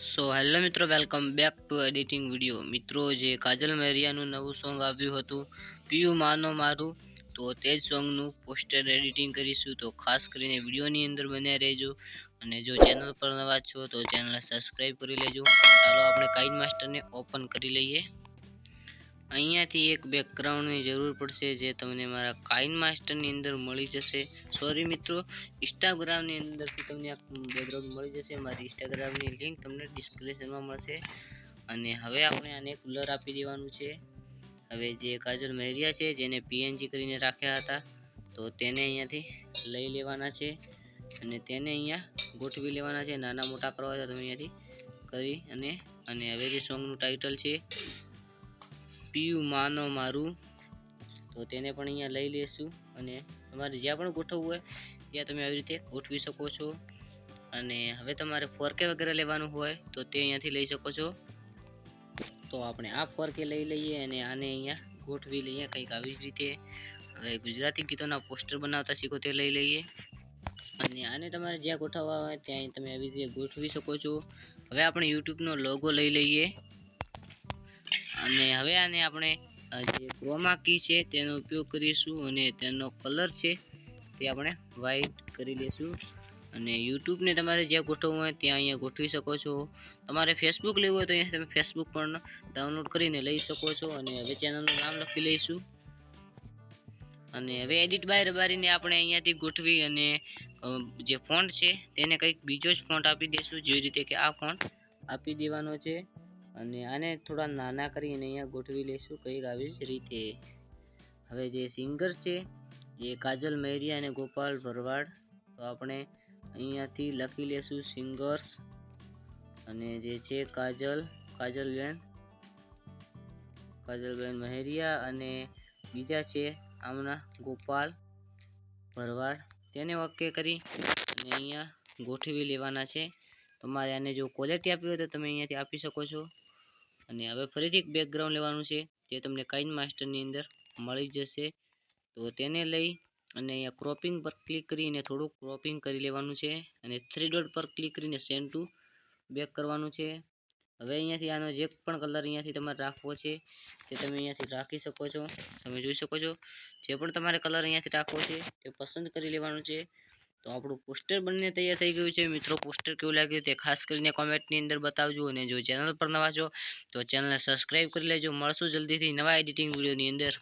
So hello મિત્રો, welcome back to editing video. મિત્રો, જે કાજલ મહેરિયાનું નવું સોંગ આવ્યું હતું પીયુ માનો મારું, તો તે જ સોંગનું પોસ્ટર એડિટિંગ કરીશું. તો ખાસ કરીને વિડીયોની અંદર બન્યા રહેજો. અને જો ચેનલ પર નવા છો તો ચેનલને સબસ્ક્રાઈબ કરી લેજો. ચાલો આપણે કાઇન માસ્ટરને ઓપન કરી લઈએ. અહીંયાથી એક બેકગ્રાઉન્ડની જરૂર પડશે, જે તમને મારા કાઇન માસ્ટરની અંદર મળી જશે. સોરી મિત્રો, ઇન્સ્ટાગ્રામની અંદરથી તમને આ બેકગ્રાઉન્ડ મળી જશે. મારી ઇન્સ્ટાગ્રામની લિંક તમને ડિસ્ક્રિપ્શનમાં મળશે. અને હવે આપણે આને કલર આપી દેવાનું છે. હવે જે કાજલ મહેરિયા છે, જેને પીએનજી કરીને રાખ્યા હતા, તો તેને અહીંયાથી લઈ લેવાના છે અને તેને અહીંયા ગોઠવી લેવાના છે. નાના મોટા કરવા હોય તો તમે અહીંયાથી કરી અને હવે જે સોંગનું ટાઇટલ છે પીયુ માનો મારું, તો તેને પણ અહીંયા લઈ લેશું. અને તમારે જ્યાં પણ ગોઠવવું હોય ત્યાં તમે આવી રીતે ગોઠવી શકો છો. અને હવે તમારે 4K વગેરે લેવાનું હોય તો તે અહીંયાથી લઈ શકો છો. તો આપણે આ 4K લઈ લઈએ અને આને અહીંયા ગોઠવી લઈએ કંઈક આવી જ રીતે. હવે ગુજરાતી ગીતોના પોસ્ટર બનાવતા શીખો તે લઈ લઈએ. અને આને તમારે જ્યાં ગોઠવવા હોય ત્યાં તમે આવી રીતે ગોઠવી શકો છો. હવે આપણે યુટ્યુબનો લોગો લઈ લઈએ. અને હવે આને આપણે જે ક્રોમા કી છે તેનો ઉપયોગ કરીશું અને તેનો કલર છે તે આપણે વ્હાઈટ કરી લઈશું. અને યુટ્યુબને તમારે જ્યાં ગોઠવવું હોય ત્યાં અહીંયા ગોઠવી શકો છો. તમારે ફેસબુક લેવું હોય તો અહીંયા તમે ફેસબુક પણ ડાઉનલોડ કરીને લઈ શકો છો. અને હવે ચેનલનું નામ લખી લઈશું. અને હવે એડિટ બારીને આપણે અહીંયાથી ગોઠવી અને જે ફોન્ટ છે તેને કંઈક બીજો જ ફોન્ટ આપી દઈશું, જેવી રીતે કે આ ફોન્ટ આપી દેવાનો છે. અને આને થોડા નાના કરીને અહીંયા ગોઠવી લઈશું કંઈક આવી જ રીતે. હવે જે સિંગર છે જે કાજલ મહેરિયા અને ગોપાલ ભરવાડ, તો આપણે અહીંયાથી લખી લેશું સિંગર્સ. અને જે છે કાજલબેન મહેરિયા અને બીજા છે આમના ગોપાલ ભરવાડ, તેને ઓકે કરી અને અહીંયા ગોઠવી લેવાના છે. તમારે આને જો ક્વોલિટી આપવી હોય તો તમે અહીંયાથી આપી શકો છો. અને હવે ફરીથી એક બેકગ્રાઉન્ડ લેવાનું છે, જે તમને કાઇન માસ્ટરની અંદર મળી જશે. તો તેને લઈ અને અહીંયા ક્રોપિંગ પર ક્લિક કરીને થોડુંક ક્રોપિંગ કરી લેવાનું છે. અને 3 ડોટ પર ક્લિક કરીને સેન્ડ ટુ બેક કરવાનું છે. હવે અહીંયાથી આનો જે પણ કલર અહીંયાથી તમારે રાખવો છે તે તમે અહીંયાથી રાખી શકો છો. તમે જોઈ શકો છો જે પણ તમારે કલર અહીંયાથી રાખવો છે તે પસંદ કરી લેવાનું છે. તો આપણું પોસ્ટર બનીને તૈયાર થઈ ગયું છે. મિત્રો, પોસ્ટર કેવું લાગ્યું તે ખાસ કરીને કોમેન્ટની અંદર બતાવજો. અને જો ચેનલ પર નવા છો તો ચેનલને સબસ્ક્રાઈબ કરી લેજો. મળશું જલ્દીથી નવા એડિટિંગ વિડીયોની અંદર.